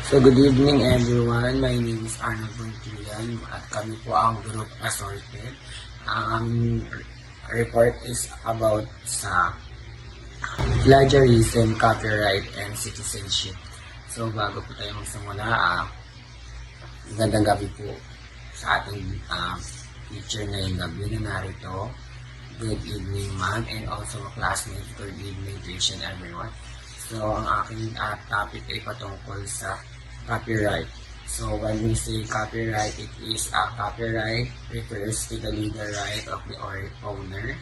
So good evening everyone, my name is Arnold Bontulian at kami po ang Group Assorted. Ang report is about sa Plagiarism, Copyright, and Citizenship. So bago po tayo magsimula, magandang gabi po sa ating teacher na yung gabi na narito. Good evening ma'am and also classmates, good evening to each and everyone. So, ang aking topic ay patungkol sa copyright. So, when we say copyright, it is copyright refers to the legal right of the owner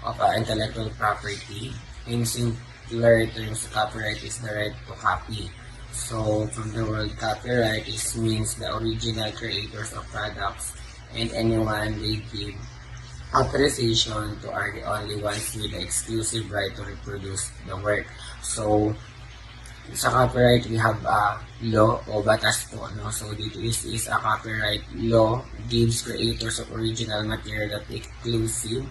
of intellectual property. In simpler terms, copyright is the right to copy. So, from the word copyright, it means the original creators of products and anyone they give authorization to are the only ones with the exclusive right to reproduce the work. So, sa copyright, we have a law o batas po. No? So, dito is a copyright law gives creators of original material the exclusive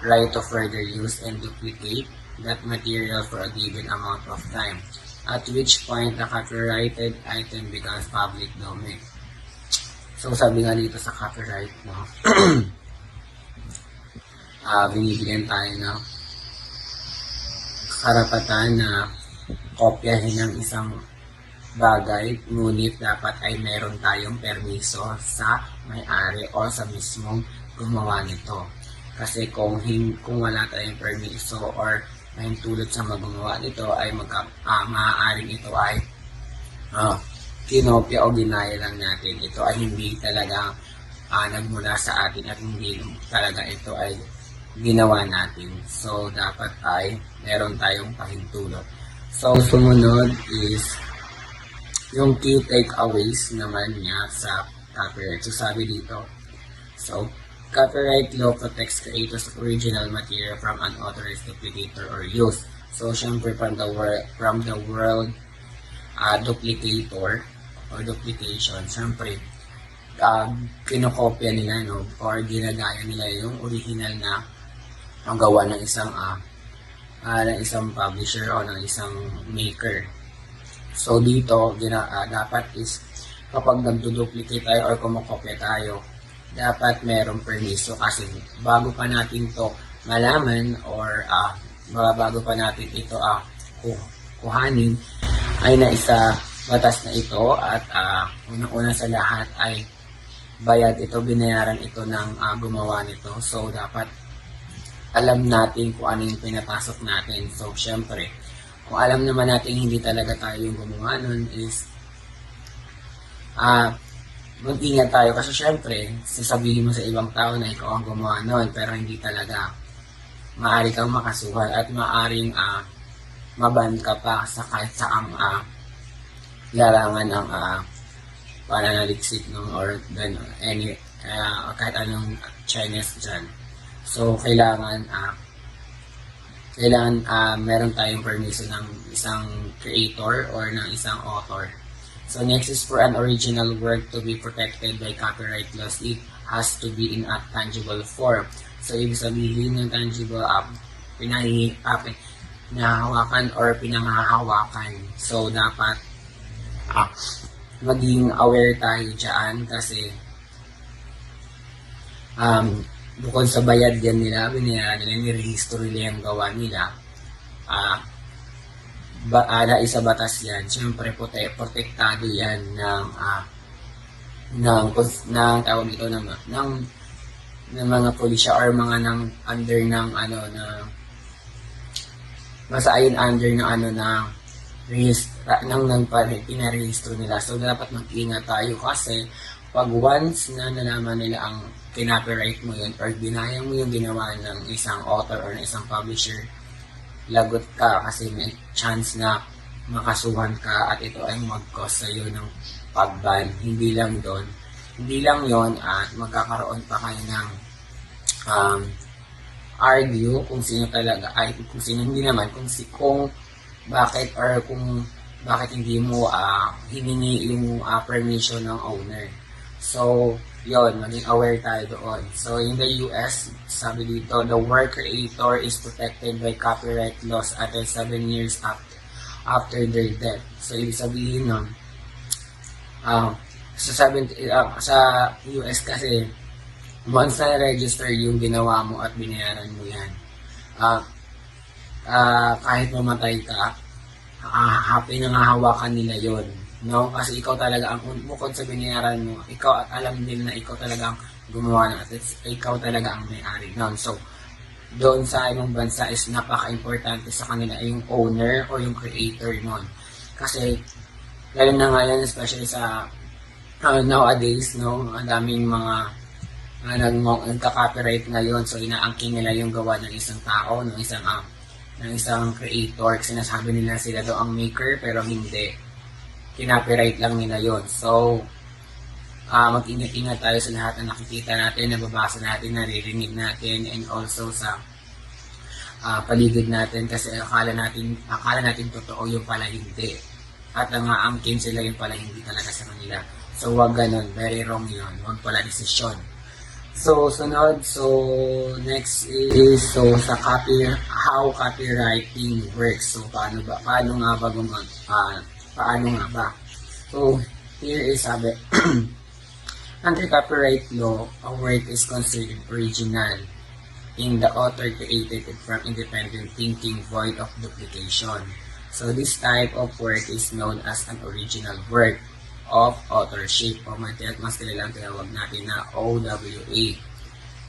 right to further use and duplicate that material for a given amount of time, at which point the copyrighted item becomes public domain. So, sabi nga dito sa copyright, no? Binibigyan tayo ng karapatan na kopyahin ng isang bagay, ngunit dapat ay meron tayong permiso sa may-ari o sa mismong gumawa nito. Kasi kung wala tayong permiso or mahintulot sa magawa nito, ay maaaring ito ay kinopya o ginaya lang natin. Ito ay hindi talaga nagmula sa atin at hindi talaga ito ay ginawa natin. So, dapat ay meron tayong pahintulot. So, sumunod is yung key takeaways naman niya sa copyright. So, sabi dito, so, copyright law protects creators of original material from unauthorized duplicator or use. So, syempre from the world duplicator or duplication, syempre, kinokopya nila, no, or ginagaya nila yung original na ang gawa ng isang publisher o ng isang maker. So dito dapat is kapag nagdo-duplicate tayo or kumokopya tayo, dapat merong permiso kasi bago pa natin to malaman or bago pa natin ito kuhanin ay naisa batas na ito at unang-una sa lahat ay bayad ito, binayaran ito ng gumawa nito. So dapat alam natin kung ano yung pinapasok natin. So, syempre, kung alam naman natin hindi talaga tayo yung gumawa nun is mag-ingat tayo kasi syempre, sasabihin mo sa ibang tao na ikaw ang gumawa nun pero hindi talaga. Maaari kang makasuhan at maaaring maban ka pa sa kahit saang larangan ng pananaliksik or then kahit anong Chinese dyan. So, kailangan meron tayong permission ng isang creator or ng isang author. So, next is for an original work to be protected by copyright laws, it has to be in a tangible form. So, ibig sabihin ng tangible, pinahawakan or pinangahawakan. So, dapat maging aware tayo dyan kasi bukod sa bayad yan nila, binayaran nila, nirehistro nila yung gawa nila, isa batas yan. Siyempre, protektado yan ng tawag dito ng mga pulisya or mga under ng basta ayun under ng pinarehistro nila. So, dapat mag-ingat tayo kasi pag once na nalaman nila ang kinopyright mo yun or binayang mo yung ginawa ng isang author or ng isang publisher, lagot ka kasi may chance na makasuhan ka at ito ay mag-cause sa'yo ng pag-ban. Hindi lang yon at magkakaroon pa kayo ng argue kung sino talaga ay kung sino hindi naman kung bakit or kung bakit hindi mo hiningi yung permission ng owner. So, yon, maging aware tayo doon. So, in the US, sabi dito, the work creator is protected by copyright laws until 7 years after their death. So, ibig sabihin nun, Sa US kasi, once na-register yung ginawa mo at binayaran mo yan, ah, kahit mamatay ka, happy na nga hawakan nila yon, no? Kasi ikaw talaga ang bukod sa binayaran mo, ikaw at alam din na ikaw talaga ang gumawa ng at ikaw talaga ang may-ari nun. So, doon sa ibang bansa is napaka-importante sa kanila yung owner o yung creator nun. Kasi, lalo na ngayon, especially sa nowadays, no, ang daming mga nagka-copyright ngayon, so inaangkin nila yung gawa ng isang tao, ng isang creator. Sinasabi nila sila daw ang maker, pero hindi. Kinopyright lang nila yon. So, mag-ingat-ingat tayo sa lahat na nakikita natin, nababasa natin, naririnig natin, and also sa paligid natin, kasi akala natin totoo, yung pala hindi. At ang aangkin sila, yung pala hindi talaga sa kanila. So, wag ganun. Very wrong yun. Wag pala desisyon. So, sunod. So, next is, sa how copywriting works. So, paano nga ba? So, here is sabi, under copyright law, a work is considered original in the author created it from independent thinking, void of duplication. So, this type of work is known as an original work of authorship, o mas kilalang tinawag natin na OWA.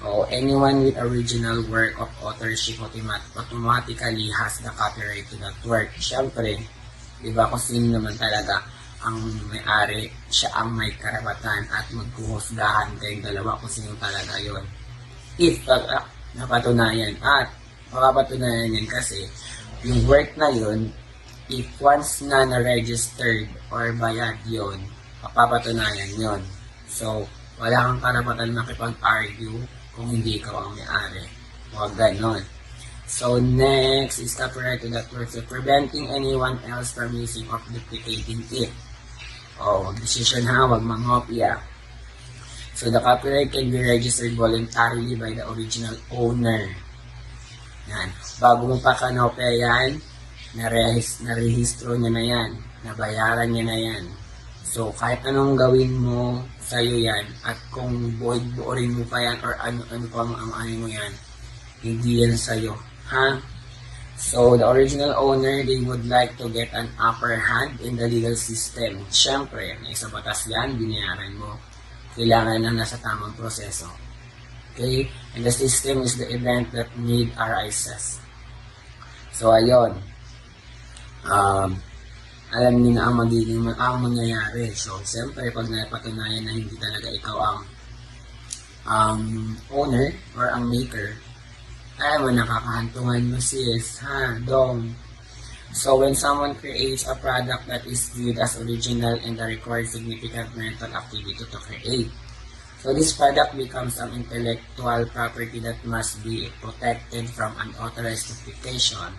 O anyone with original work of authorship automatically has the copyright to that work. Siyempre, diba, kung sino naman talaga ang may-ari, siya ang may karapatan at magkuhusgahan kayong dalawa kung sino talaga yon. If napatunayan, at makapatunayan yan kasi yung work na yon, if once na na-registered or bayad yon, mapapatunayan yon. So, wala kang karapatan makipag-argue kung hindi ikaw ang may-ari. Huwag ganon. So, next is copyright to that work. So, preventing anyone else from using or duplicating it. Huwag decision ha, huwag manghopya. So, the copyright can be registered voluntarily by the original owner. Yan. Bago mo pa kanopya yan, narehistro niya na yan, nabayaran niya na yan. So, kahit anong gawin mo sa'yo yan, at kung buorin mo pa yan, or ano pa ang mo yan, hindi yan sa'yo. Ha? So, the original owner, they would like to get an upper hand in the legal system. Siyempre, may sa batas yan, binayaran mo. Kailangan na nasa tamang proseso. Okay? And the system is the event that need arises. So, ayun. Alam niyo na ang mangyayari. So, siyempre, pag napatunayan na hindi talaga ikaw ang owner or ang maker, alam mo, nakakahantungan mo sis, dong. So, when someone creates a product that is viewed as original and requires significant mental activity to create, so this product becomes an intellectual property that must be protected from unauthorized duplication.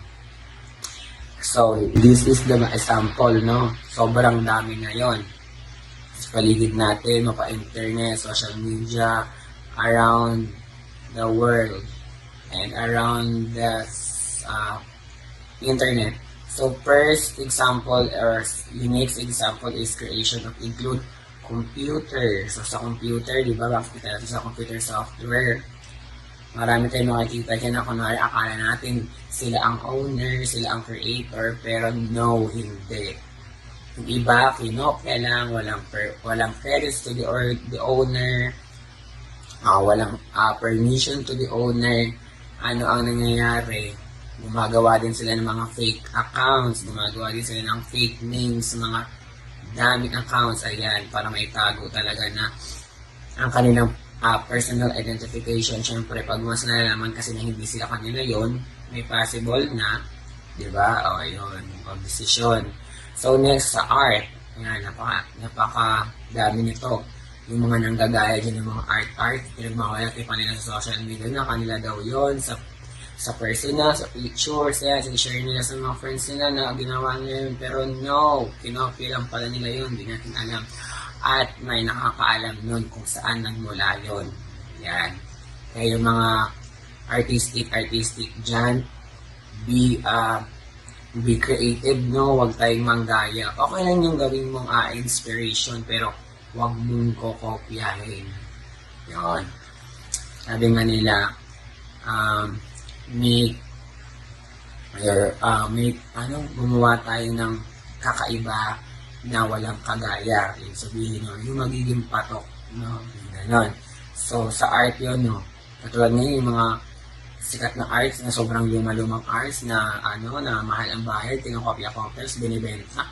So, this is the example, no? Sobrang dami ngayon. Sa paligid natin, mapa-internet, social media, around the world, and around the internet. So, first example, or unique example is creation of include computer. So, sa computer, di ba, makikita natin sa computer software, marami tayong makikita dyan na kunwari akala natin sila ang owner, sila ang creator, pero no, hindi. Yung iba, kinopya lang, walang credits to the owner, walang permission to the owner. Ano ang nangyayari? Gumagawa din sila ng mga fake accounts, gumagawa din sila ng fake names, mga daming accounts, ayan, para maitago talaga na ang kanilang personal identification. Syempre, pag mas nalalaman kasi na hindi sila kanila yon, may possible na, di ba? Yun, pag-desisyon. So, next sa art, ayan, napaka dami nito. Yung mga nanggagaya dyan ng mga art, pinagmamalaki pa nila sa social media na kanila daw yon, sa personal, sa pictures, sinishare nila sa mga friends nila na ginawa nila yun, pero no, kinopy lang pala nila yun, hindi natin alam. At may nakakaalam nun kung saan nagmula yun. Yan. Kaya yung mga artistic dyan, be creative, no? Huwag tayong manggaya. Okay lang yung gawin mong inspiration, pero huwag mong kokopyahin. Yun. Sabi nga nila, make gumawa tayo ng kakaiba na walang kagaya. Yung sabihin, no? Yung magiging patok, no? Ganon. So, sa art yun, no? Katulad ngayon, yung mga sikat na arts na sobrang lumang arts na na mahal ang bayad, kinokopya-copiers, binibenta.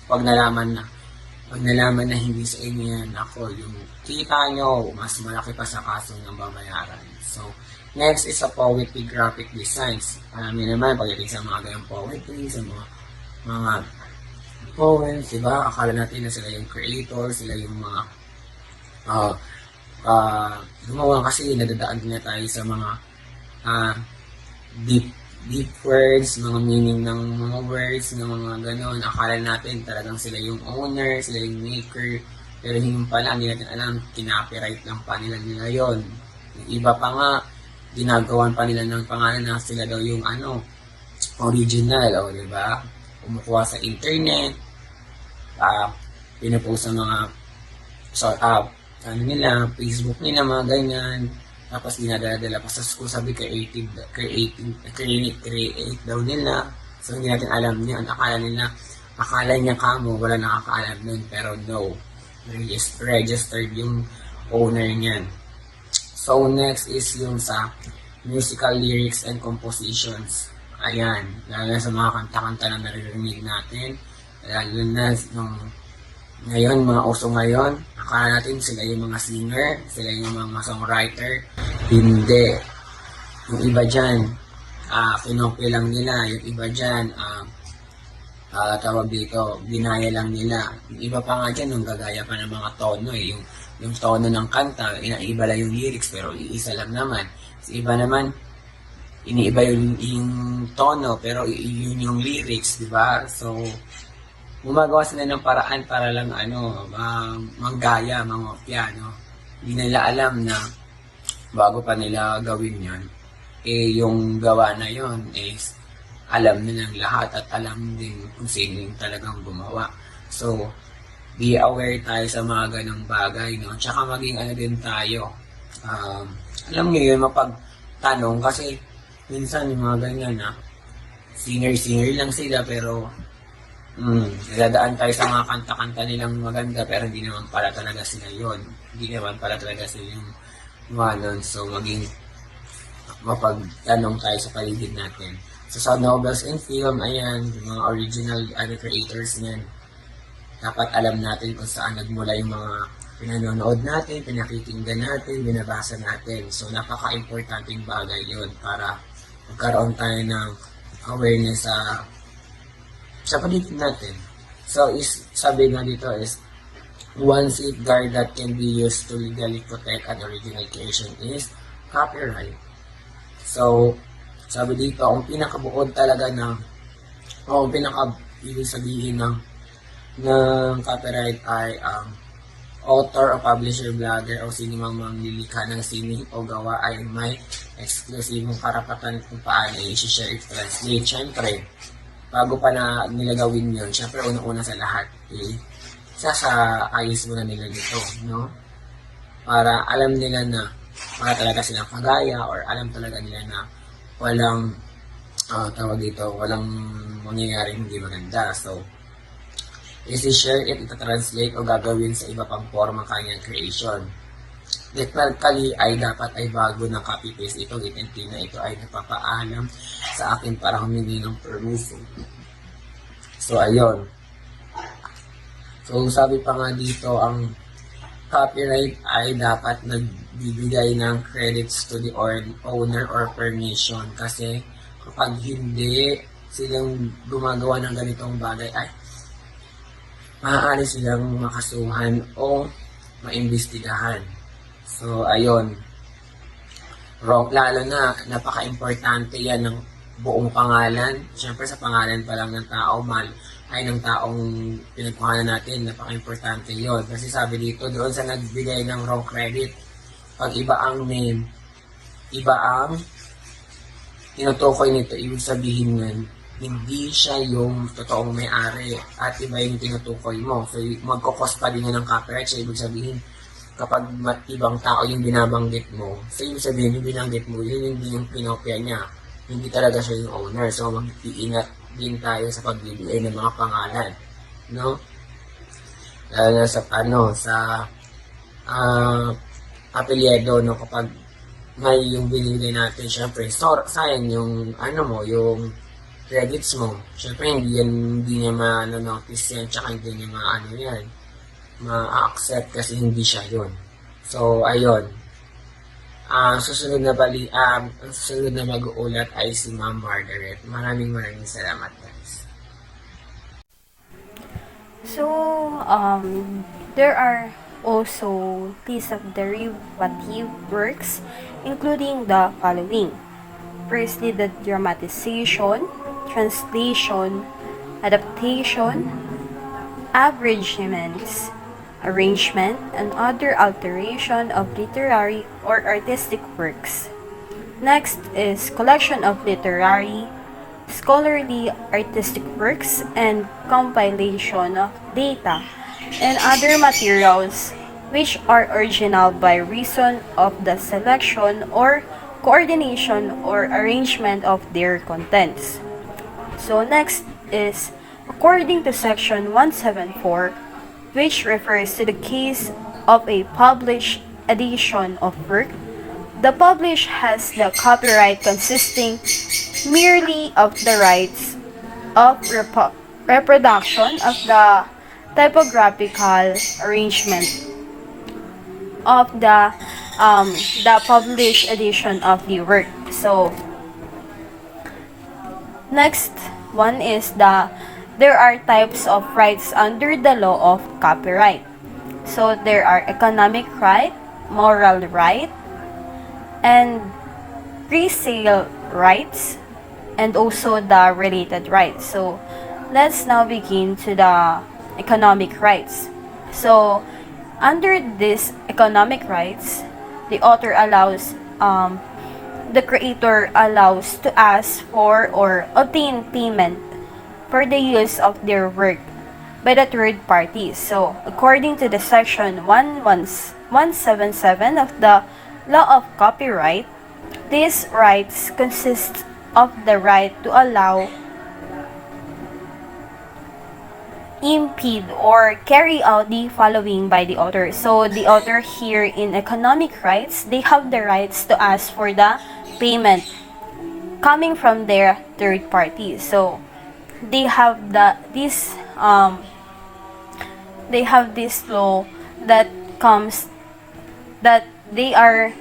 Pag nalaman na hindi sa inyo yan, ako, yung kita nyo, mas malaki pa sa kaso ng babayaran. So, next is sa poetry graphic designs. Alam naman, pagdating sa mga gayong poetry, sa mga poems, diba? Akala natin na sila yung creator, sila yung mga gumawa kasi nadadaan din na tayo sa mga deep words, mga meaning ng mga words, ng mga ganon. Akala natin talagang sila yung owner, sila yung maker, pero hindi pala, hindi natin alam, kinopyright lang pa nila yon. Yung iba pa nga, ginagawan pa nila ng pangalan na sila daw yung original, o diba? Kumukuha sa internet, pinupost sa mga Facebook nila, mga ganyan. Tapos dinadala pa sa school, sabi create daw nila. So hindi natin alam yun. Akala niya kamo, wala nakakaalam nun. Pero no, registered yung owner niyan. So next is yung sa musical lyrics and compositions. Ayan, lalo na sa mga kanta-kanta na naririnig natin. Lalo na nung ngayon, mga uso ngayon, akala natin sila yung mga singer, sila yung mga songwriter. Hindi. Yung iba dyan, kinopy lang nila. Yung iba dyan, tawag dito, binaya lang nila. Yung iba pa nga dyan, yung gagaya pa ng mga tono. Yung tono ng kanta, inaiba lang yung lyrics, pero iisa lang naman. Sa iba naman, iniiba yung tono, pero yun yung lyrics, di ba? So, gumagawa sila ng paraan para lang manggaya, mangopya, no? Hindi nila alam na bago pa nila gawin yon, yung gawa na yon is alam nilang lahat at alam din kung sino yung talagang gumawa. So, be aware tayo sa mga ganong bagay, no? Tsaka maging din tayo. Alam nyo yun, mapagtanong kasi minsan yung mga ganyan singer lang sila pero nadadaan tayo sa mga kanta-kanta nilang maganda pero hindi naman pala talaga sila yun. Hindi naman pala talaga sila yung so maging mapagtanong tayo sa paligid natin. So sa novels and film, ayan, yung mga original creators niyan, dapat alam natin kung saan nagmula yung mga pinanonood natin, pinakikinggan natin, binabasa natin. So napaka-importanting bagay yun para magkaroon tayo ng awareness sa paligid natin. So, sabi nga dito is, one safeguard that can be used to legally protect an original creation is copyright. So, sabi dito, ang pinakabuod talaga ibig sabihin ng copyright ay author o publisher, blogger o sino mang manglilikha ng sining o gawa ay may eksklusibong karapatan kung paano i-share, i-translate. Siyempre, bago pa na nila gawin yun, syempre unang-una sa lahat, ayos muna nila dito, no? Para alam nila na wala talaga silang kagaya or alam talaga nila na walang, walang mangyayari hindi maganda. So, isi-share it, ita-translate o gagawin sa iba pang forma kanyang creation. Technically ay dapat ay bago ng copy-paste ito, entity na ito ay napapaalam sa akin para humingi ng permission. So, ayun. So, sabi pa nga dito, ang copyright ay dapat nagbibigay ng credits to the owner or permission. Kasi kapag hindi silang gumagawa ng ganitong bagay, ay maaari silang makasuhan o maimbestigahan. So, ayun. Lalo na, napaka-importante yan ng buong pangalan. Siyempre, sa pangalan pa lang ng tao, ng taong pinagkuhanan natin, napaka-importante yon. Kasi sabi dito, doon sa nagbigay ng wrong credit, pag iba ang name, iba ang tinutukoy nito, ibig sabihin nun, hindi siya yung totoong may-ari at iba yung tinutukoy mo. So, magkukos pa din yan ng copyright. So, ibig sabihin, kapag ibang tao yung binabanggit mo, so ibig sabihin yung binanggit mo, yun hindi yung pinopia niya. Hindi talaga siya yung owner. So, mag-iingat din tayo sa pagbibigay ng mga pangalan. No? Lalo sa, apelyido, no? Kapag may yung binigay natin, syempre, sayang yung, yung credits mo. Syempre, hindi niya ma-notice yan, tsaka hindi niya yan, ma-accept kasi hindi siya yun. So, ayun. Susunod na mag-uulat ay si Ma'am Margaret. Maraming salamat, guys. So, there are also lists of derivative works, including the following. Firstly, the dramatization, translation, adaptation, abridgments, arrangement, and other alteration of literary or artistic works. Next is collection of literary, scholarly, artistic works, and compilation of data and other materials which are original by reason of the selection or coordination or arrangement of their contents. So next is according to section 174, which refers to the case of a published edition of work. The published has the copyright consisting merely of the rights of reproduction of the typographical arrangement of the published edition of the work. So next one is there are types of rights under the law of copyright. So there are economic right, moral right, and resale rights, and also the related rights. So let's now begin to the economic rights. So under these economic rights, the author allows the creator allows to ask for or obtain payment for the use of their work by the third party. So according to the section 177 of the law of copyright, these rights consist of the right to allow, impede, or carry out the following by the author. So the author here in economic rights, they have the rights to ask for the payment coming from their third party. So they have this law that comes that they are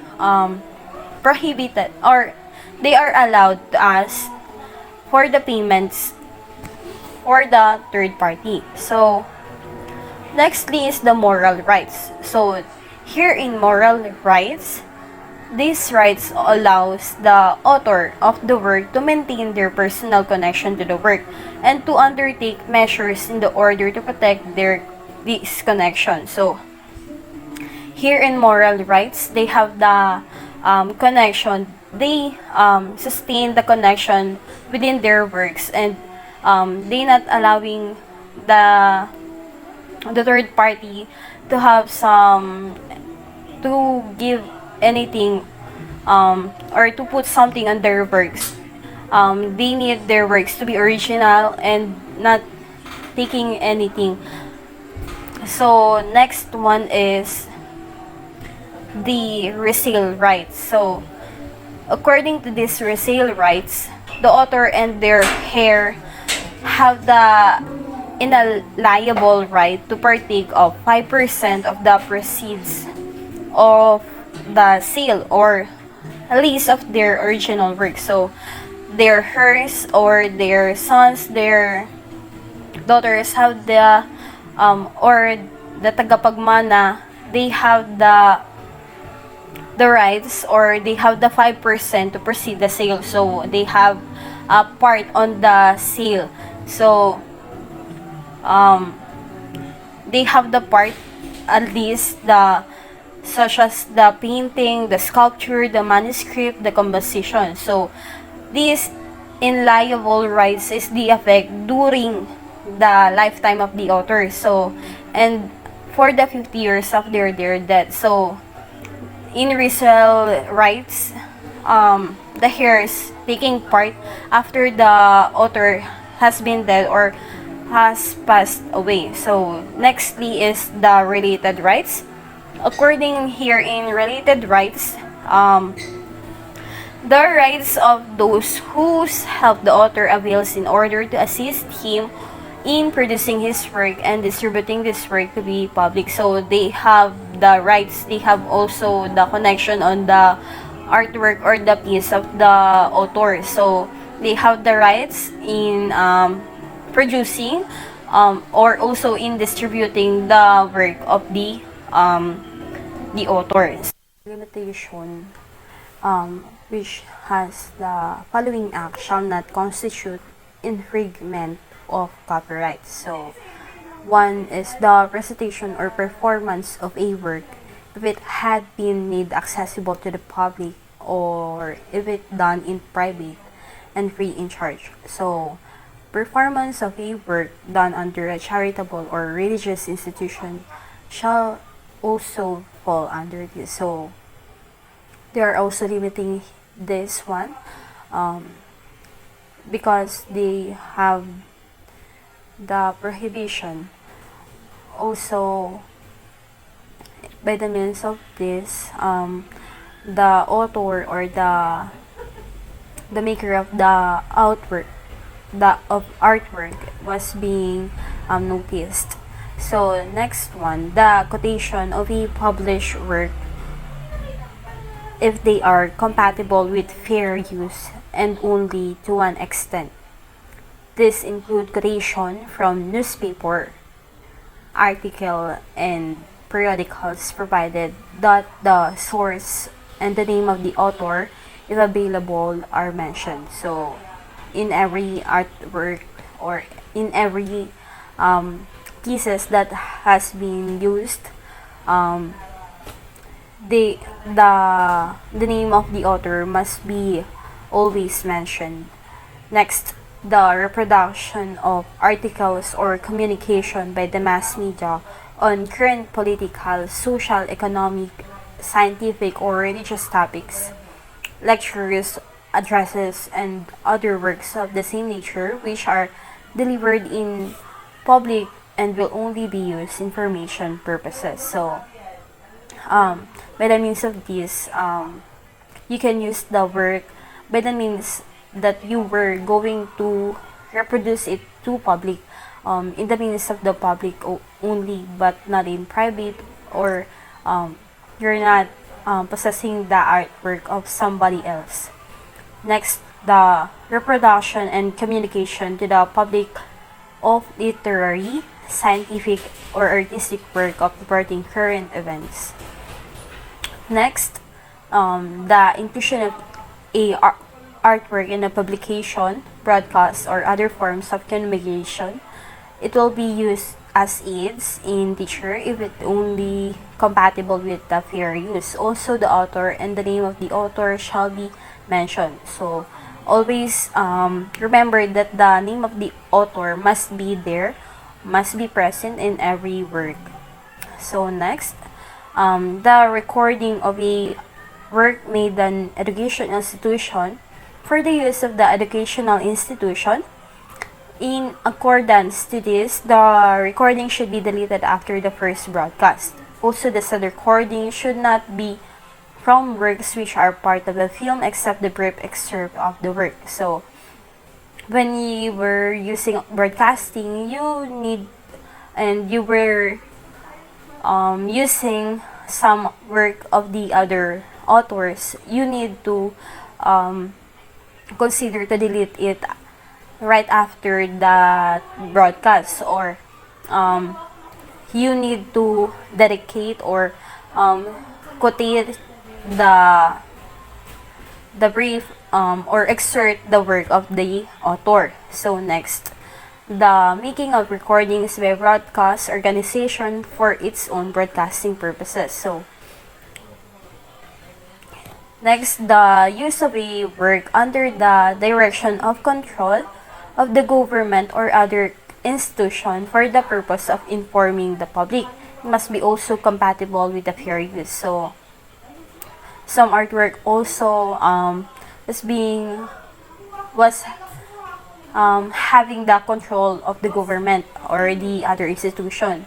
prohibited, or they are allowed to ask for the payments for the third party. So nextly is the moral rights. So here in moral rights, these rights allows the author of the work to maintain their personal connection to the work and to undertake measures in the order to protect this connection. So here in moral rights, they have the connection. They sustain the connection within their works, and they not allowing the third party to have to give anything or to put something on their works. They need their works to be original and not taking anything. So next one is the resale rights. So according to these resale rights, the author and their heir have the inalienable right to partake of 5% of the proceeds of the sale or lease of their original work. So their heirs or their sons, their daughters have the or the tagapagmana, they have the rights, or they have the 5% to proceed the sale. So they have a part on the sale. So they have the part, at least such as the painting, the sculpture, the manuscript, the composition. So this inalienable rights is the effect during the lifetime of the author. So, and for the 50 years of their death. So, in resale rights, the heirs taking part after the author has been dead or has passed away. So, nextly is the related rights. According here in related rights, the rights of those whose help the author avails in order to assist him in producing his work and distributing this work to be public. So they have the rights, they have also the connection on the artwork or the piece of the author. So they have the rights in producing or also in distributing the work of the authors. Limitation which has the following act shall not constitute infringement of copyright. So, one is the recitation or performance of a work if it had been made accessible to the public or if it done in private and free in charge. So, performance of a work done under a charitable or religious institution shall also fall under this. So, they are also limiting this one because they have the prohibition also by the means of this the author or the maker of the artwork was being noticed. So next one, the quotation of a published work if they are compatible with fair use and only to one extent. This include quotation from newspaper, article, and periodicals provided that the source and the name of the author, if available, are mentioned. So, in every artwork or in every pieces that has been used, the name of the author must be always mentioned. Next, the reproduction of articles or communication by the mass media on current political, social, economic, scientific, or religious topics, lectures, addresses, and other works of the same nature which are delivered in public and will only be used information purposes. So, by the means of this, you can use the work by the means that you were going to reproduce it to public in the means of the public only, but not in private, or you're not possessing the artwork of somebody else. Next, the reproduction and communication to the public of literary, scientific, or artistic work of reporting current events. Next, the inclusion of a artwork in a publication, broadcast, or other forms of communication. It will be used as aids in teacher if it only compatible with the fair use. Also, the author and the name of the author shall be mentioned. So, always remember that the name of the author must be there, must be present in every work. So, next, the recording of a work made an educational institution for the use of the educational institution. In accordance to this, the recording should be deleted after the first broadcast. Also, the said recording should not be from works which are part of the film except the brief excerpt of the work. So, when you were using broadcasting, you were using some work of the other authors, you need to consider to delete it right after the broadcast, or you need to dedicate or quotate the brief or excerpt the work of the author. So next, the making of recordings by broadcast organization for its own broadcasting purposes. So Next, the use of a work under the direction of control of the government or other institution for the purpose of informing the public. It must be also compatible with the fair use. So, some artwork also was being was having the control of the government or the other institution.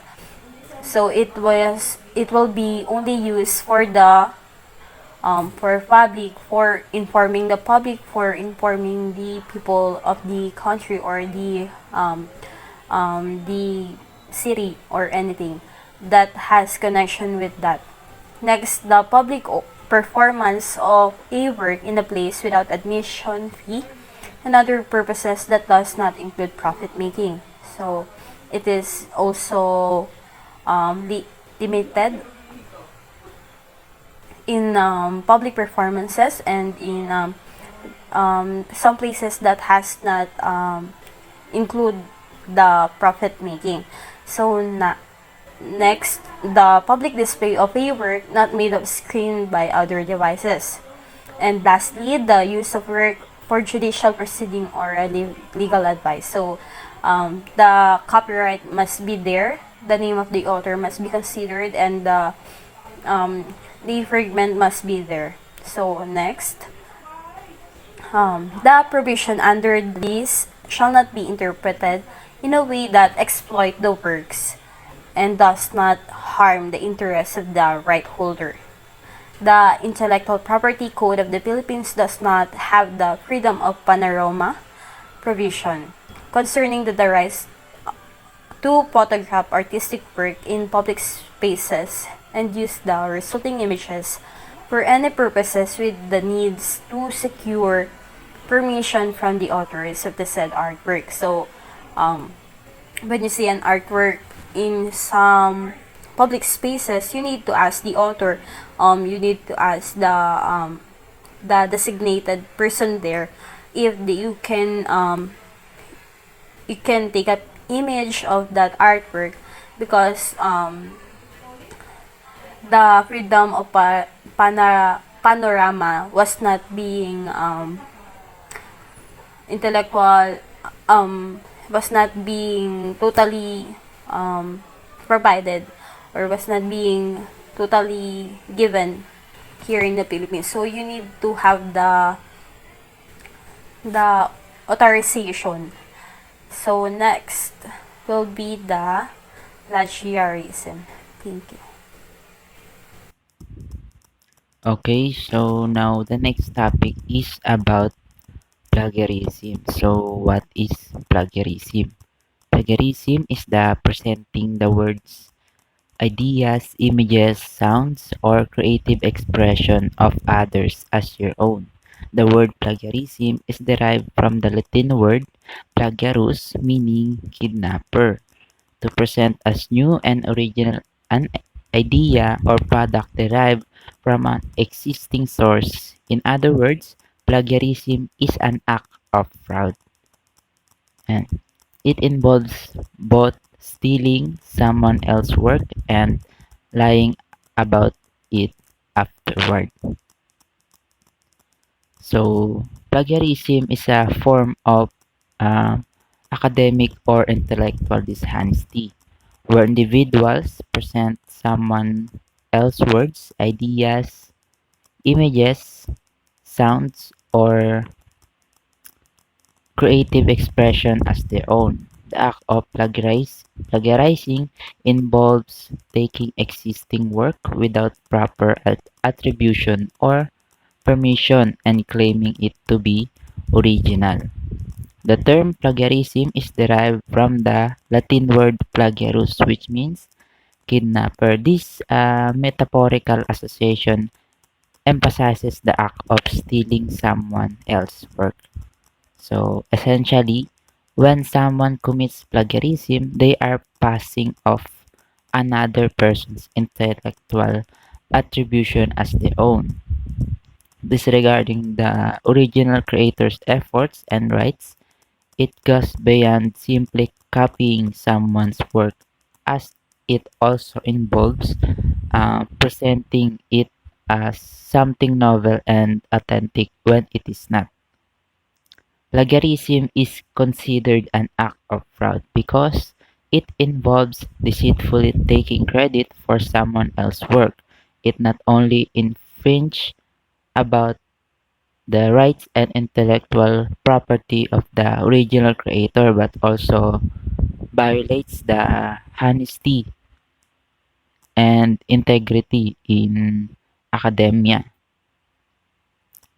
So it will be only used for public, for informing the public, for informing the people of the country or the city or anything that has connection with that. Next, the public performance of a work in a place without admission fee and other purposes that does not include profit making. So it is also limited in public performances and in some places that has not include the profit making. So next, the public display of a work not made of screen by other devices. And lastly, the use of work for judicial proceeding or legal advice. So the copyright must be there, the name of the author must be considered, and the fragment must be there. So next, the provision under this shall not be interpreted in a way that exploit the works and does not harm the interests of the right holder. The Intellectual Property Code of the Philippines does not have the freedom of panorama provision concerning the rights to photograph artistic work in public spaces and use the resulting images for any purposes with the needs to secure permission from the authors of the said artwork. So, when you see an artwork in some public spaces, you need to ask the author. You need to ask the designated person there if you can take an image of that artwork because the freedom of panorama was not being intellectual was not being totally provided or was not being totally given here in the Philippines. So you need to have the authorization. So next will be the plagiarism. Thank you. Okay, so now the next topic is about plagiarism. So what is plagiarism? Plagiarism is the presenting the words, ideas, images, sounds, or creative expression of others as your own. The word plagiarism is derived from the Latin word plagiarus, meaning kidnapper, to present as new and original an idea or product derived from an existing source. In other words, plagiarism is an act of fraud, and it involves both stealing someone else's work and lying about it afterward. So, plagiarism is a form of uh, academic or intellectual dishonesty where individuals present someone else's words, ideas, images, sounds, or creative expression as their own. The act of plagiarizing involves taking existing work without proper attribution or permission and claiming it to be original. The term plagiarism is derived from the Latin word plagiarus, which means kidnapper. This metaphorical association emphasizes the act of stealing someone else's work. So essentially, when someone commits plagiarism, they are passing off another person's intellectual attribution as their own, disregarding the original creator's efforts and rights. It goes beyond simply copying someone's work, as it also involves presenting it as something novel and authentic when it is not. Plagiarism is considered an act of fraud because it involves deceitfully taking credit for someone else's work. It not only infringes about the rights and intellectual property of the original creator but also violates the honesty and integrity in academia,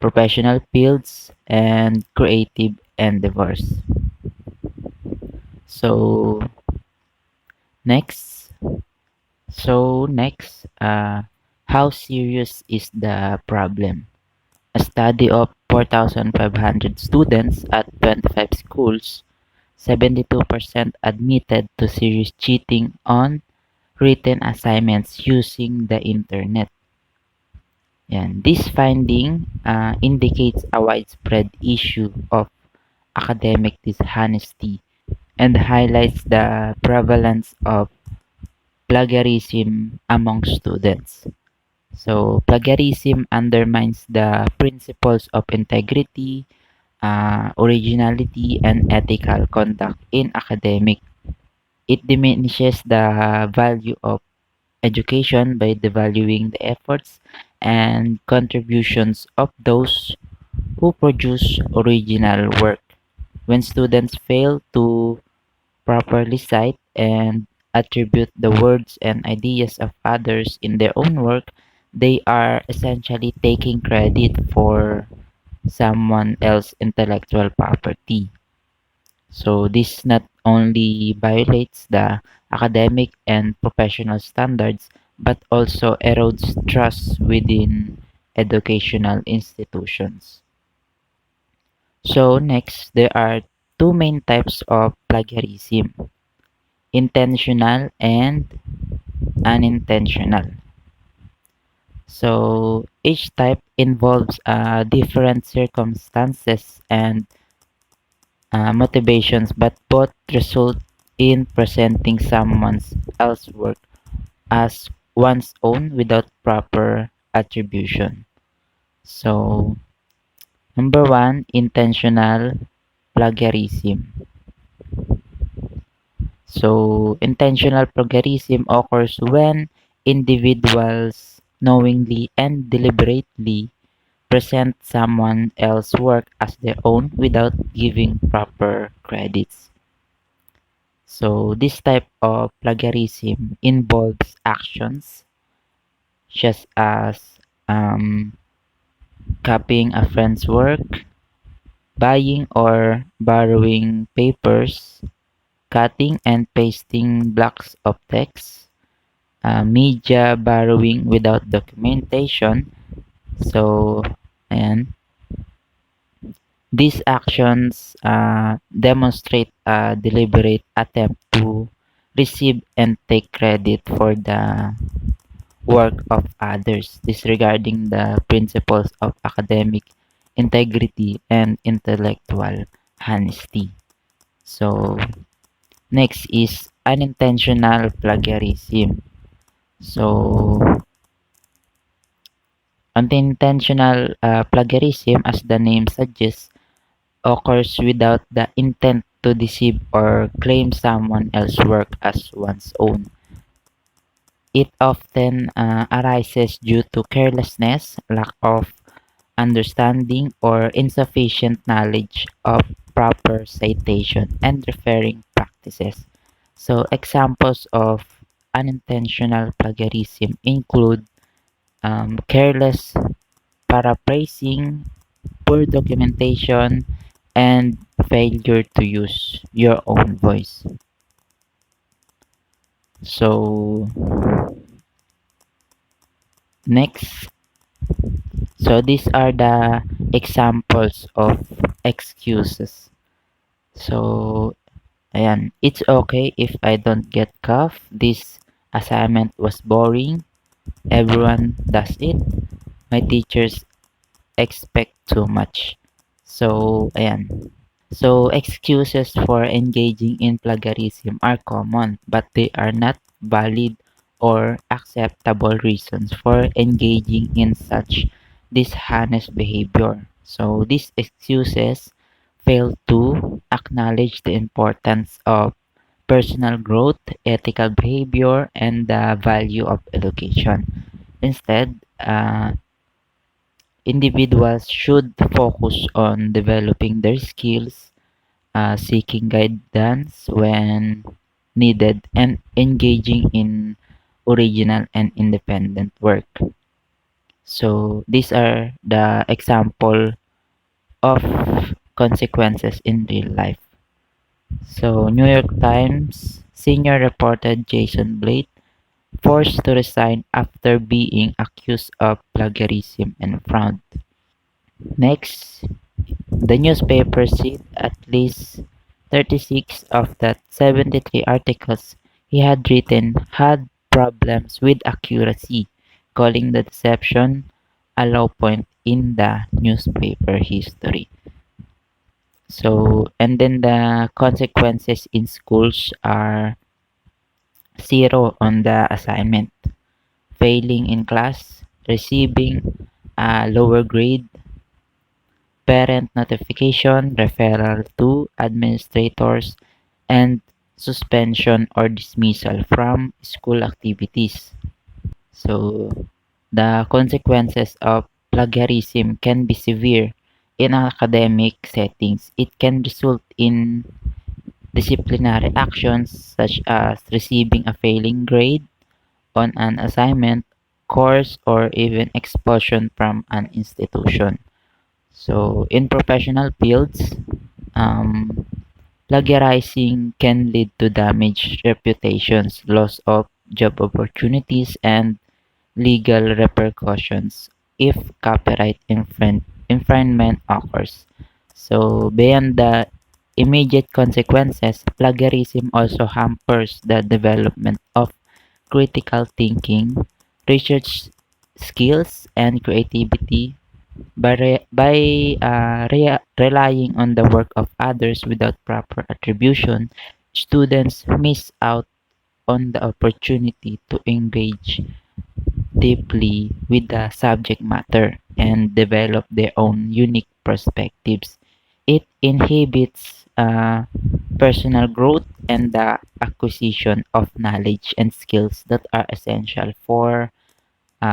professional fields, and creative endeavors. So next, next, how serious is the problem? A study of 4,500 students at 25 schools, 72% admitted to serious cheating on written assignments using the internet. Yan. This finding indicates a widespread issue of academic dishonesty and highlights the prevalence of plagiarism among students. So, plagiarism undermines the principles of integrity, originality, and ethical conduct in academic. It diminishes the value of education by devaluing the efforts and contributions of those who produce original work. When students fail to properly cite and attribute the words and ideas of others in their own work, they are essentially taking credit for someone else's intellectual property. So this not only violates the academic and professional standards but also erodes trust within educational institutions. So next, there are two main types of plagiarism, intentional and unintentional. So each type involves different circumstances and motivations, but both result in presenting someone else's work as one's own without proper attribution. So, number one, intentional plagiarism. So, intentional plagiarism occurs when individuals knowingly and deliberately present someone else's work as their own without giving proper credits. So, this type of plagiarism involves actions such as copying a friend's work, buying or borrowing papers, cutting and pasting blocks of text, media borrowing without documentation. So, ayan. These actions demonstrate a deliberate attempt to receive and take credit for the work of others, disregarding the principles of academic integrity and intellectual honesty. So, next is unintentional plagiarism. So, unintentional plagiarism, as the name suggests, occurs without the intent to deceive or claim someone else's work as one's own. It often arises due to carelessness, lack of understanding, or insufficient knowledge of proper citation and referring practices. So, examples of unintentional plagiarism include careless paraphrasing, poor documentation, and failure to use your own voice. So, next, so these are the examples of excuses. So, ayan, it's okay if I don't get cuff. This assignment was boring. Everyone does it. My teachers expect too much. So, ayan. So, excuses for engaging in plagiarism are common, but they are not valid or acceptable reasons for engaging in such dishonest behavior. So these excuses fail to acknowledge the importance of personal growth, ethical behavior, and the value of education. Instead, individuals should focus on developing their skills, seeking guidance when needed, and engaging in original and independent work. So these are the example of consequences in real life. So New York Times senior reporter Jason Blake forced to resign after being accused of plagiarism and fraud. Next, the newspaper said at least 36 of the 73 articles he had written had problems with accuracy, calling the deception a low point in the newspaper history. So, and then the consequences in schools are zero on the assignment, failing in class, receiving a lower grade, parent notification, referral to administrators, and suspension or dismissal from school activities. So, the consequences of plagiarism can be severe in academic settings. It can result in disciplinary actions such as receiving a failing grade on an assignment, course, or even expulsion from an institution. So, in professional fields, um, plagiarizing can lead to damaged reputations, loss of job opportunities, and legal repercussions if infringement occurs. So, beyond the immediate consequences, plagiarism also hampers the development of critical thinking, research skills, and creativity by relying on the work of others without proper attribution. Students miss out on the opportunity to engage deeply with the subject matter and develop their own unique perspectives. It inhibits personal growth and the acquisition of knowledge and skills that are essential for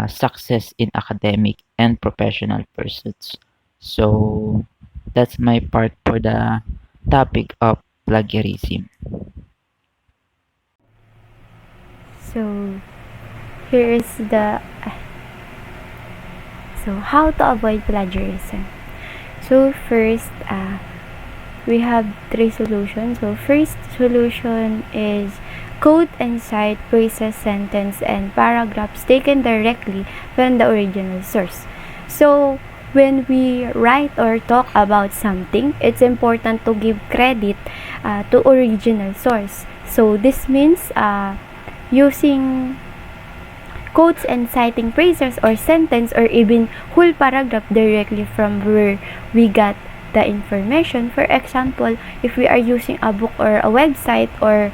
success in academic and professional pursuits. So that's my part for the topic of plagiarism. So here is the how to avoid plagiarism. So first, we have three solutions. So first solution is quote and cite phrases, sentence, and paragraphs taken directly from the original source. So when we write or talk about something, it's important to give credit to original source. So this means using quotes and citing phrases or sentence or even whole paragraph directly from where we got the information. For example, if we are using a book or a website or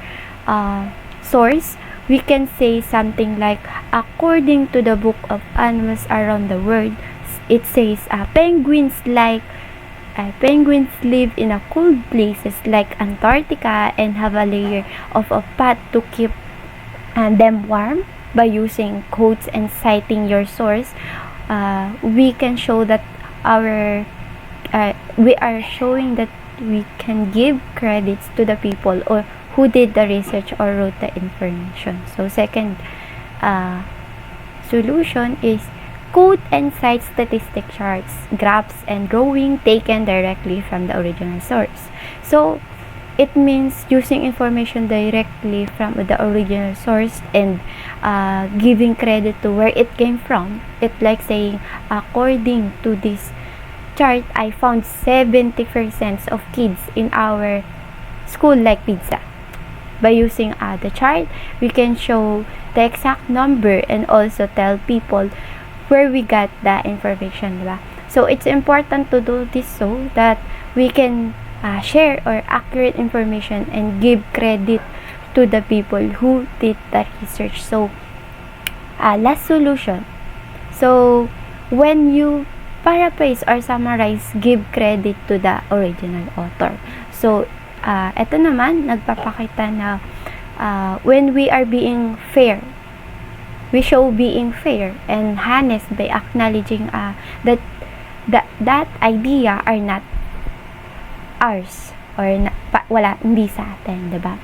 source, we can say something like, according to the book of animals around the world, it says penguins live in a cold places like Antarctica and have a layer of a fat to keep them warm. By using quotes and citing your source, we can show that we are showing that we can give credits to the people or who did the research or wrote the information. So second solution is quote and cite statistic charts, graphs, and drawing taken directly from the original source. So it means using information directly from the original source and giving credit to where it came from. It's like saying, according to this chart, I found 70% of kids in our school like pizza. By using the chart, we can show the exact number and also tell people where we got the information. Diba? So it's important to do this so that we can share or accurate information and give credit to the people who did the research. So last solution. So, when you paraphrase or summarize, give credit to the original author. So, ito naman, nagpapakita na when we are being fair, we show being fair and honest by acknowledging that idea are not ours or hindi sa atin, diba?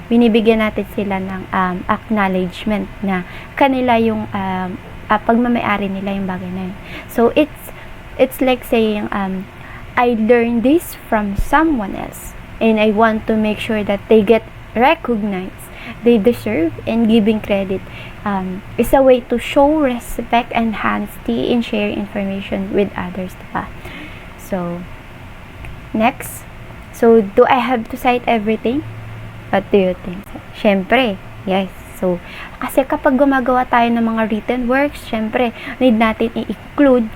Binibigyan natin sila ng acknowledgement na kanila yung pagmamayari nila yung bagay na yun. So it's like saying I learned this from someone else and I want to make sure that they get recognized, they deserve, and giving credit is a way to show respect and honesty in sharing information with others, diba? So next, so do I have to cite everything? What do you think? Syempre, yes. So, kasi kapag gumagawa tayo ng mga written works, syempre, need natin i-include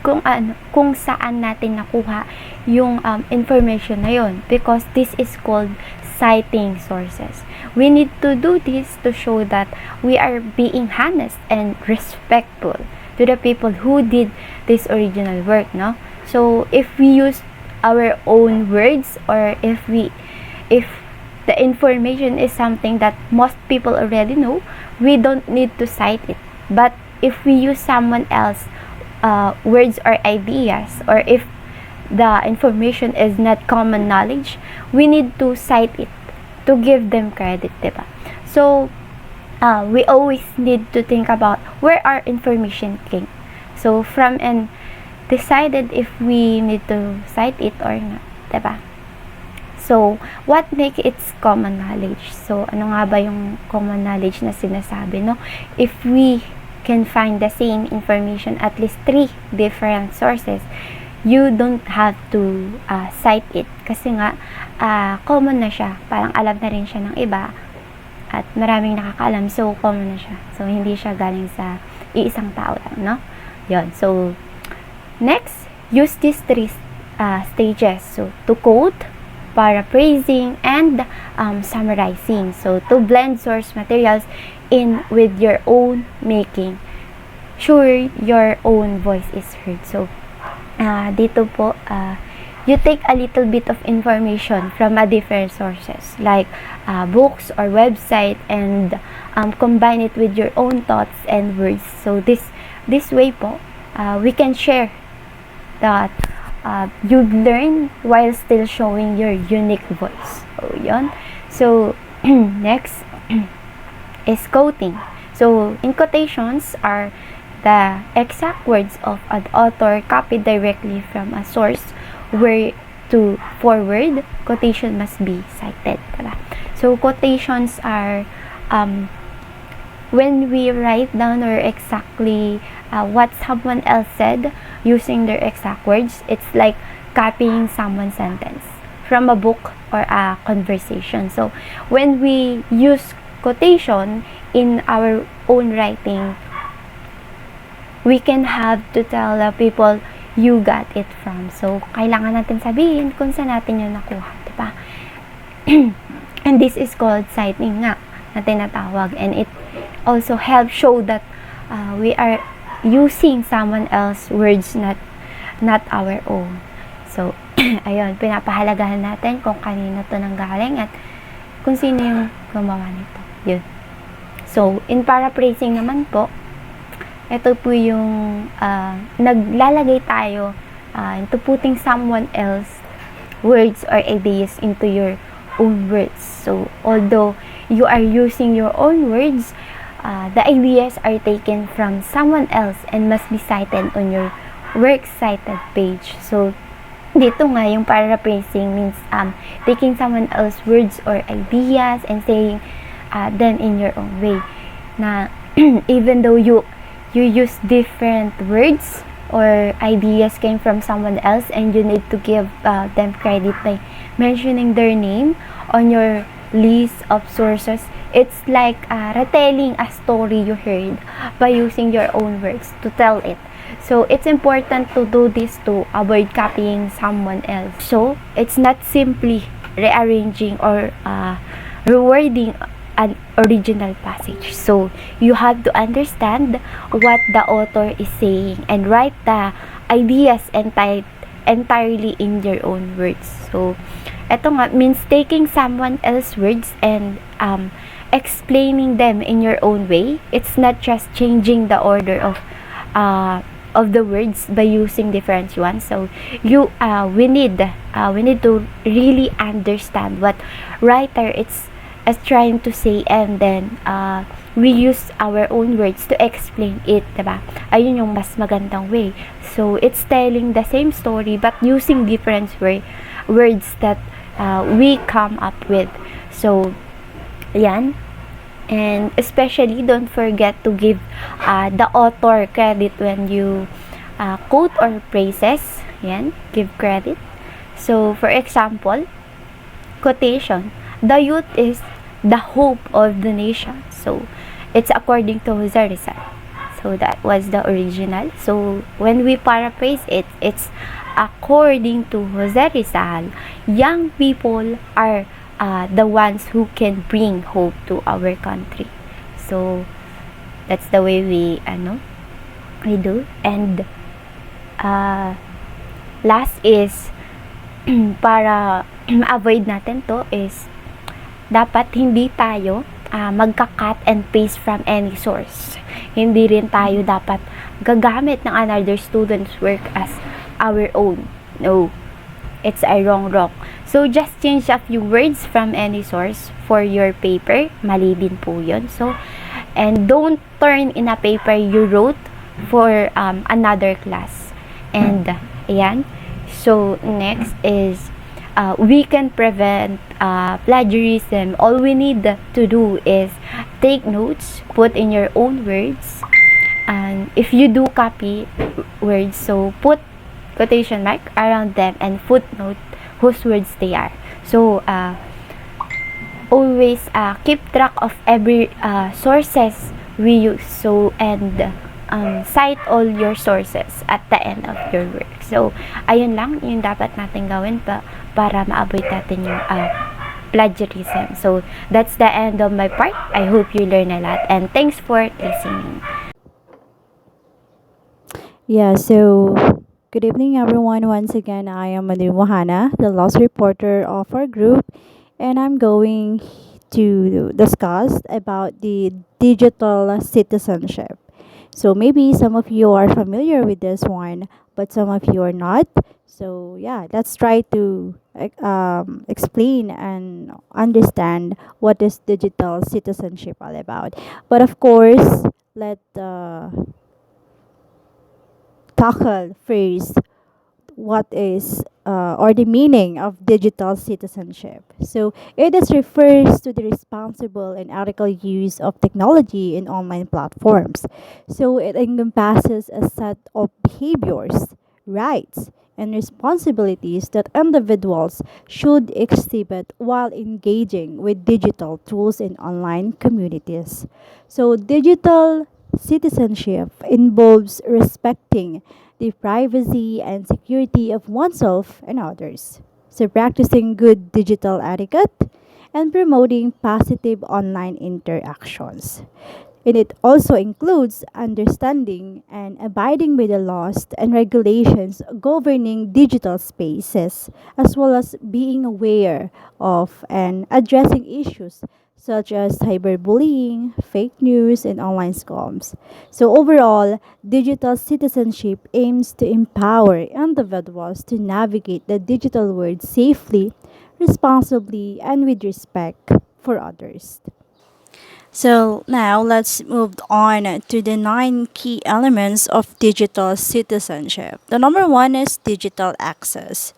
kung saan natin nakuha yung information na yon, because this is called citing sources. We need to do this to show that we are being honest and respectful to the people who did this original work, no? So, if we use our own words, or if the information is something that most people already know, we don't need to cite it. But if we use someone else words or ideas, or if the information is not common knowledge, we need to cite it to give them credit, diba? So we always need to think about where our information came. So from and decided if we need to cite it or not, diba? So, what makes its common knowledge? So, ano nga ba yung common knowledge na sinasabi, no? If we can find the same information at least 3 different sources, you don't have to cite it. Kasi nga, common na siya. Parang alam na rin siya ng iba. At maraming nakakaalam. So, common na siya. So, hindi siya galing sa iisang tao lang, no? Yon. So, next, use these 3 stages. So, to quote, paraphrasing, and summarizing. So, to blend source materials in with your own making sure your own voice is heard. So, dito po, you take a little bit of information from a different sources like books or website, and combine it with your own thoughts and words. So, this way po, we can share that you've learned while still showing your unique voice. So, yun. So, next is quoting. So, in quotations are the exact words of an author copied directly from a source where to forward quotation must be cited. Diba? So, quotations are when we write down or exactly what someone else said using their exact words. It's like copying someone's sentence from a book or a conversation. So, when we use quotation in our own writing, we can have to tell the people you got it from. So, kailangan natin sabihin kung saan natin yun nakuha, diba? And this is called citing nga na tinatawag, and it also helps show that we are using someone else's words, not our own. So, ayun, pinapahalagahan natin kung kanino to nanggaling at kung sino yung gumawa nito. Yun. So, in paraphrasing naman po, ito po yung naglalagay tayo into putting someone else words or ideas into your own words. So, although you are using your own words, the ideas are taken from someone else and must be cited on your works cited page. So, dito nga yung paraphrasing means taking someone else's words or ideas and saying them in your own way. Na even though you use different words or ideas came from someone else, and you need to give them credit by mentioning their name on your list of sources. It's like retelling a story you heard by using your own words to tell it. So, it's important to do this to avoid copying someone else. So, it's not simply rearranging or rewording an original passage. So you have to understand what the author is saying and write the ideas entirely in your own words. So eto nga means taking someone else's words and explaining them in your own way. It's not just changing the order of the words by using different ones. So we need to really understand what writer is trying to say, and then we use our own words to explain it, diba? Ayun yung mas magandang way. So it's telling the same story but using different words that we come up with. So yan. And especially, don't forget to give the author credit when you quote or praises. Yan, give credit. So, for example, quotation. The youth is the hope of the nation. So, it's according to Jose Rizal. So, that was the original. So, when we paraphrase it, it's according to Jose Rizal, young people are the ones who can bring hope to our country. So that's the way we do. And last is para ma-avoid natin to is dapat hindi tayo magka-cut and paste from any source. Hindi rin tayo dapat gagamit ng another student's work as our own. No, it's a wrong. So, just change a few words from any source for your paper. Mali din po yun. So, and don't turn in a paper you wrote for another class. And, ayan. So, next is, we can prevent plagiarism. All we need to do is take notes, put in your own words. And if you do copy words, so put quotation mark around them and footnote whose words they are. So always keep track of every sources we use. So and cite all your sources at the end of your work. So ayun lang yung dapat natin gawin para ma-avoid natin yung plagiarism. So that's the end of my part. I hope you learn a lot, and thanks for listening. Yeah, so good evening, everyone. Once again, I am Manu Mohana, the lost reporter of our group, and I'm going to discuss about the digital citizenship. So maybe some of you are familiar with this one, but some of you are not. So yeah, let's try to explain and understand what is digital citizenship all about. But of course, let tackle first what is or the meaning of digital citizenship. So it is refers to the responsible and ethical use of technology in online platforms. So it encompasses a set of behaviors, rights, and responsibilities that individuals should exhibit while engaging with digital tools in online communities. So digital citizenship involves respecting the privacy and security of oneself and others. So, practicing good digital etiquette and promoting positive online interactions. And it also includes understanding and abiding by the laws and regulations governing digital spaces, as well as being aware of and addressing issues such as cyberbullying, fake news, and online scams. So, overall, digital citizenship aims to empower individuals to navigate the digital world safely, responsibly, and with respect for others. So now let's move on to the 9 key elements of digital citizenship. The number one is digital access.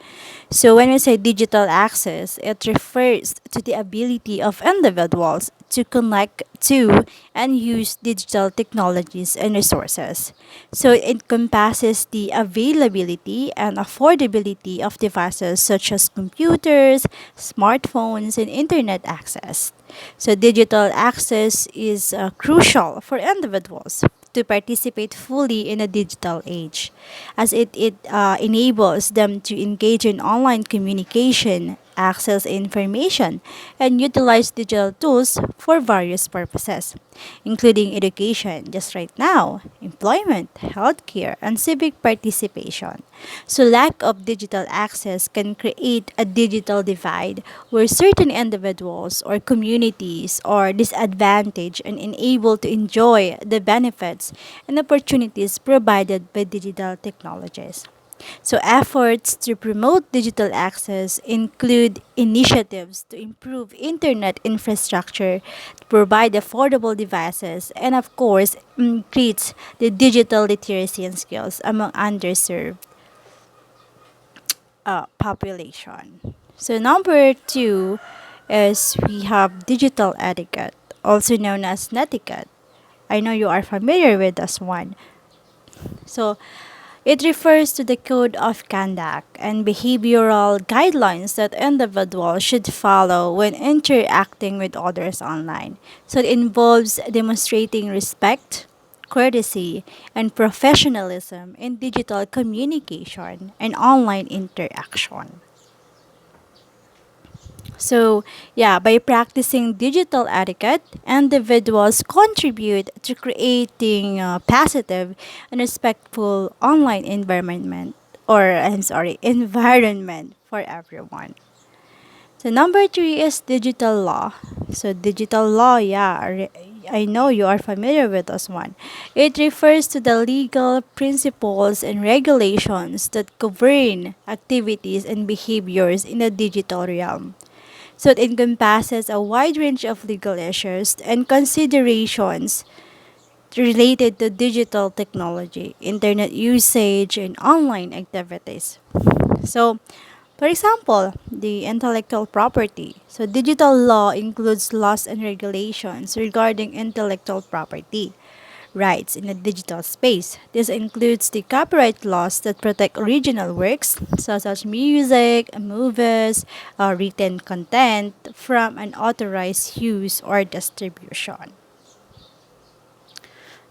So when we say digital access, it refers to the ability of individuals to connect to and use digital technologies and resources. So it encompasses the availability and affordability of devices such as computers, smartphones, and internet access. So digital access is crucial for individuals to participate fully in a digital age, as it enables them to engage in online communication access information, and utilize digital tools for various purposes, including education, just right now, employment, healthcare, and civic participation. So, lack of digital access can create a digital divide where certain individuals or communities are disadvantaged and unable to enjoy the benefits and opportunities provided by digital technologies. So, efforts to promote digital access include initiatives to improve internet infrastructure, to provide affordable devices, and of course, increase the digital literacy and skills among underserved population. So, number two is we have digital etiquette, also known as netiquette. I know you are familiar with this one. So, it refers to the code of conduct and behavioral guidelines that individuals should follow when interacting with others online. So it involves demonstrating respect, courtesy, and professionalism in digital communication and online interaction. So, yeah, by practicing digital etiquette, individuals contribute to creating a positive and respectful online environment environment for everyone. So number three is digital law. So digital law, yeah, I know you are familiar with this one. It refers to the legal principles and regulations that govern activities and behaviors in the digital realm. So it encompasses a wide range of legal issues and considerations related to digital technology, internet usage, and online activities. So, for example, the intellectual property. So, digital law includes laws and regulations regarding intellectual property rights in the digital space. This includes the copyright laws that protect original works, such as music, movies, written content, from unauthorized use or distribution.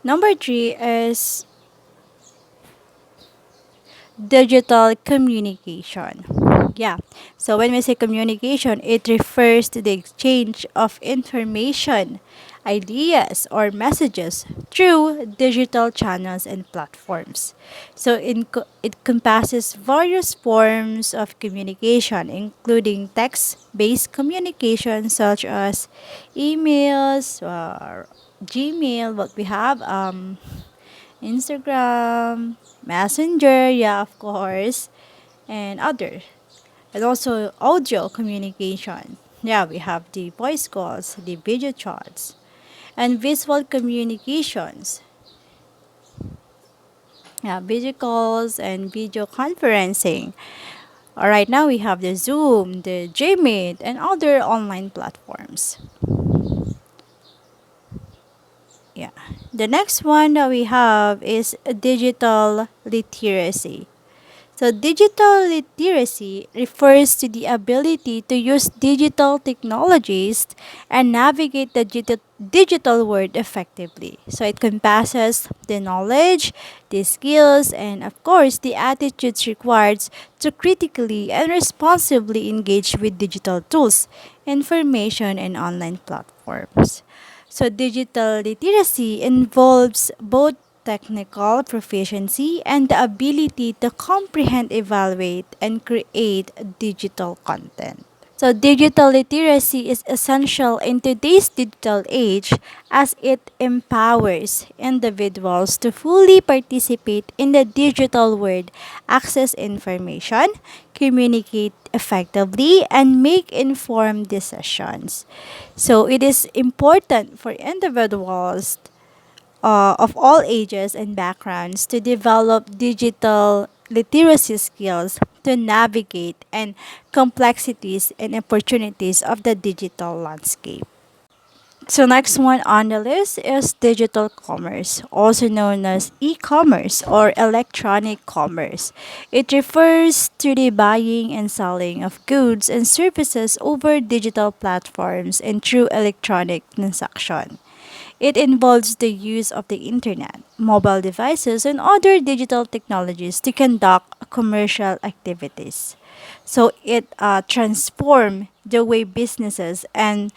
Number three is digital communication. Yeah. So when we say communication, it refers to the exchange of information, ideas, or messages through digital channels and platforms. So it encompasses various forms of communication, including text-based communication such as emails, Gmail, what we have, Instagram, Messenger, yeah, of course, and other. And also audio communication. Yeah, we have the voice calls, the video chats, and visual communications. Yeah, video calls and video conferencing. All right, now we have the Zoom, the Gmeet, and other online platforms. Yeah. The next one that we have is digital literacy. So, digital literacy refers to the ability to use digital technologies and navigate the digital world effectively. So, it encompasses the knowledge, the skills, and of course, the attitudes required to critically and responsibly engage with digital tools, information, and online platforms. So, digital literacy involves both technical proficiency and the ability to comprehend, evaluate, and create digital content. So, digital literacy is essential in today's digital age as it empowers individuals to fully participate in the digital world, access information, communicate effectively, and make informed decisions. So, it is important for individuals of all ages and backgrounds to develop digital literacy skills to navigate and complexities and opportunities of the digital landscape. So next one on the list is digital commerce, also known as e-commerce or electronic commerce. It refers to the buying and selling of goods and services over digital platforms and through electronic transaction. It involves the use of the internet, mobile devices, and other digital technologies to conduct commercial activities. So it transformed the way businesses and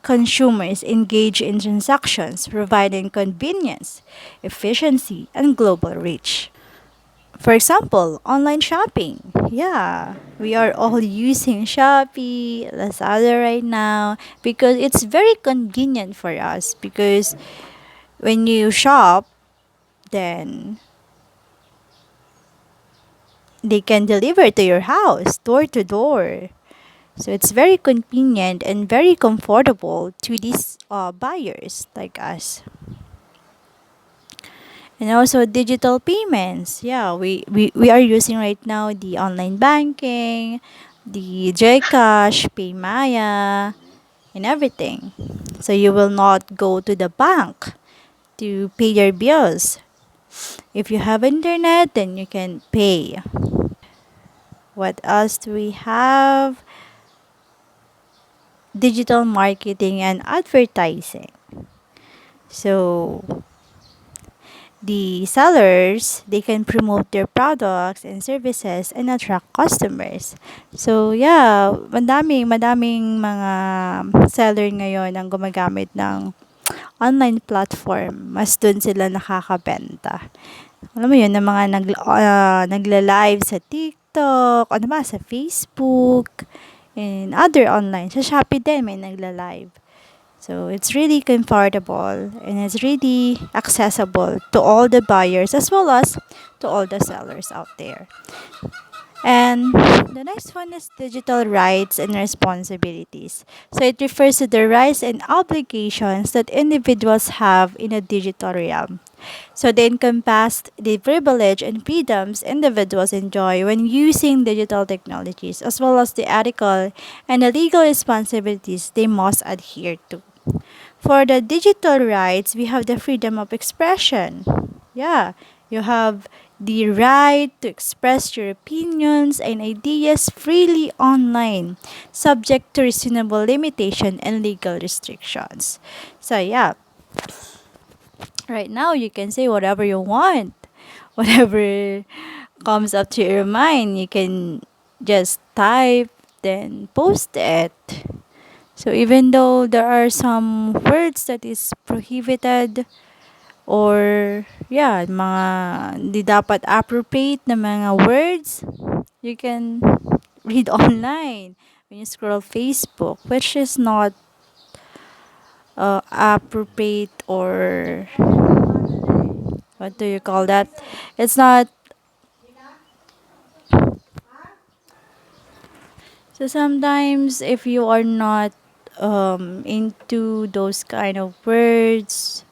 consumers engage in transactions, providing convenience, efficiency, and global reach. For example, online shopping. Yeah, we are all using Shopee, Lazada right now because it's very convenient for us because when you shop, then they can deliver to your house, door to door. So it's very convenient and very comfortable to these buyers like us. And also digital payments. Yeah, we are using right now the online banking, the Gcash, Paymaya, and everything. So you will not go to the bank to pay your bills. If you have internet, then you can pay. What else do we have? Digital marketing and advertising. So the sellers, they can promote their products and services and attract customers. So yeah, madaming mga seller ngayon ang gumagamit ng online platform. Mas dun sila nakakabenta. Alam mo yun, ng mga nagla-live sa TikTok, ano ba, sa Facebook, and other online. Sa Shopee din may nagla-live. So it's really comfortable and it's really accessible to all the buyers as well as to all the sellers out there. And the next one is digital rights and responsibilities. So it refers to the rights and obligations that individuals have in a digital realm. So they encompass the privilege and freedoms individuals enjoy when using digital technologies, as well as the ethical and the legal responsibilities they must adhere to. For the digital rights, we have the freedom of expression. Yeah, you have the right to express your opinions and ideas freely online, subject to reasonable limitation and legal restrictions. So yeah, right now you can say whatever you want, whatever comes up to your mind, you can just type, then post it. So even though there are some words that is prohibited or yeah, mga di dapat appropriate na mga words, you can read online when you scroll Facebook, which is not appropriate or what do you call that? It's not. So sometimes if you are not into those kind of words,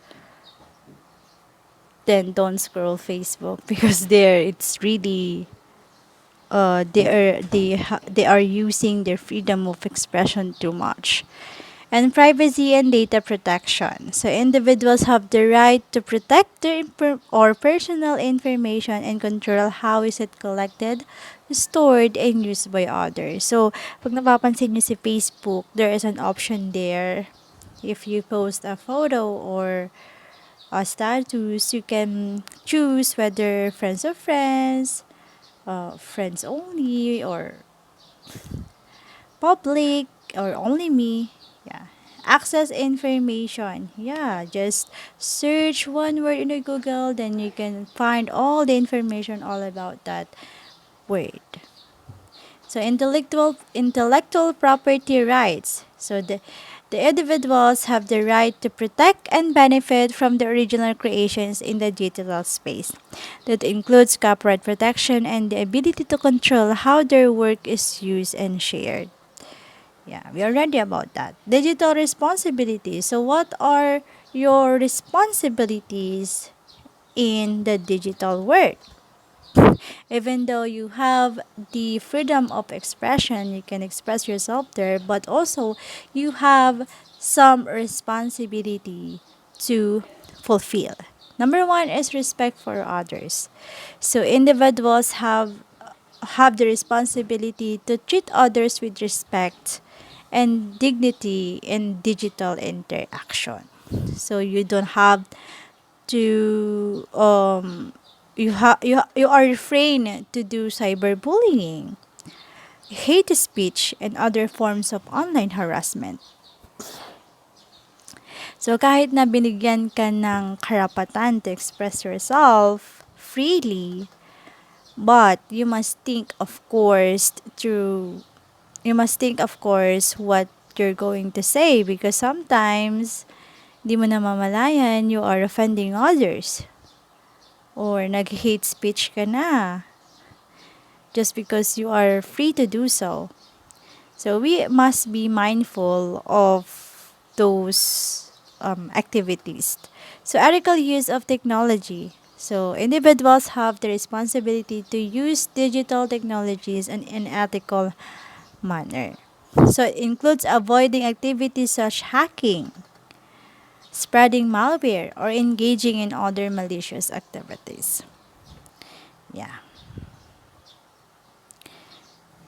then don't scroll Facebook because there it's really they are using their freedom of expression too much. And privacy and data protection. So individuals have the right to protect their or personal information and control how is it collected, stored, and used by others. So pag napapansin niyo si Facebook, there is an option there. If you post a photo or a status, you can choose whether friends of friends, friends only, or public, or only me. Yeah. Access information. Yeah, just search one word in the Google, then you can find all the information all about that word. So intellectual property rights. So the individuals have the right to protect and benefit from the original creations in the digital space. That includes copyright protection and the ability to control how their work is used and shared. Yeah, we are ready about that. Digital responsibilities. So what are your responsibilities in the digital world? Even though you have the freedom of expression, you can express yourself there, but also you have some responsibility to fulfill. Number one is respect for others. So individuals have the responsibility to treat others with respect and dignity in digital interaction. So you don't have to you are refrained to do cyberbullying. hate speech, and other forms of online harassment. So kahit na binigyan ka ng karapatan to express yourself freely, but you must think of course what you're going to say, because sometimes di mo namamalayan you are offending others or nag-hate speech ka na just because you are free to do so. So we must be mindful of those activities. So ethical use of technology. So individuals have the responsibility to use digital technologies in an ethical manner. So it includes avoiding activities such hacking, spreading malware, or engaging in other malicious activities. Yeah.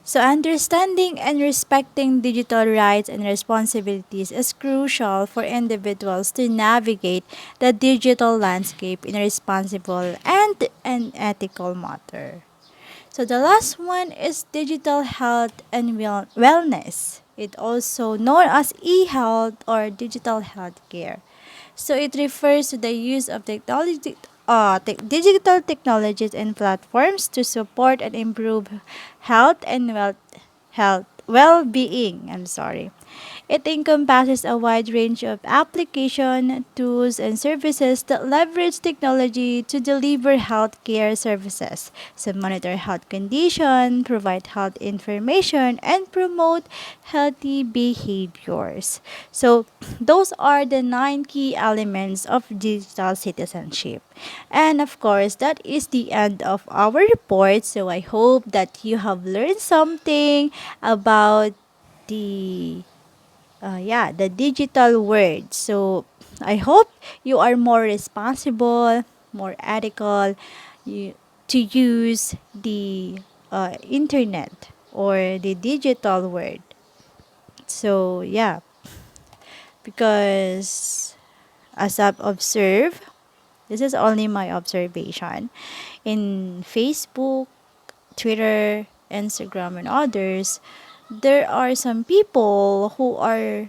So, understanding and respecting digital rights and responsibilities is crucial for individuals to navigate the digital landscape in a responsible and an ethical manner. So, the last one is digital health and wellness. It also known as e-health or digital healthcare. So it refers to the use of digital technologies and platforms to support and improve health and well-being. I'm sorry. It encompasses a wide range of application, tools, and services that leverage technology to deliver healthcare services, so monitor health condition, provide health information, and promote healthy behaviors. So, those are the 9 key elements of digital citizenship. And of course, that is the end of our report. So, I hope that you have learned something about the the digital world. So I hope you are more responsible, more ethical, you, to use the internet or the digital world. So yeah, because as I've observed, this is only my observation in Facebook, Twitter, Instagram, and others. There are some people who are,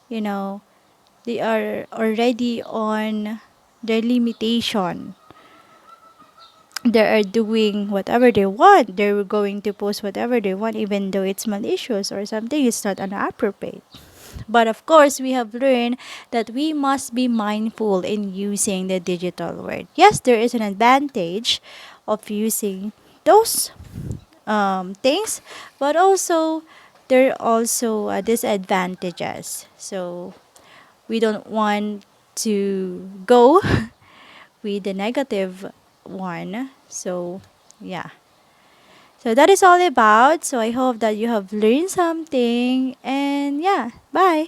you know, they are already on their limitation. They are doing whatever they want. They're going to post whatever they want, even though it's malicious or something. It's not inappropriate. But of course, we have learned that we must be mindful in using the digital world. Yes, there is an advantage of using those things, but also there are also disadvantages. So we don't want to go with the negative one. So, yeah. So that is all about. So I hope that you have learned something. And yeah, bye.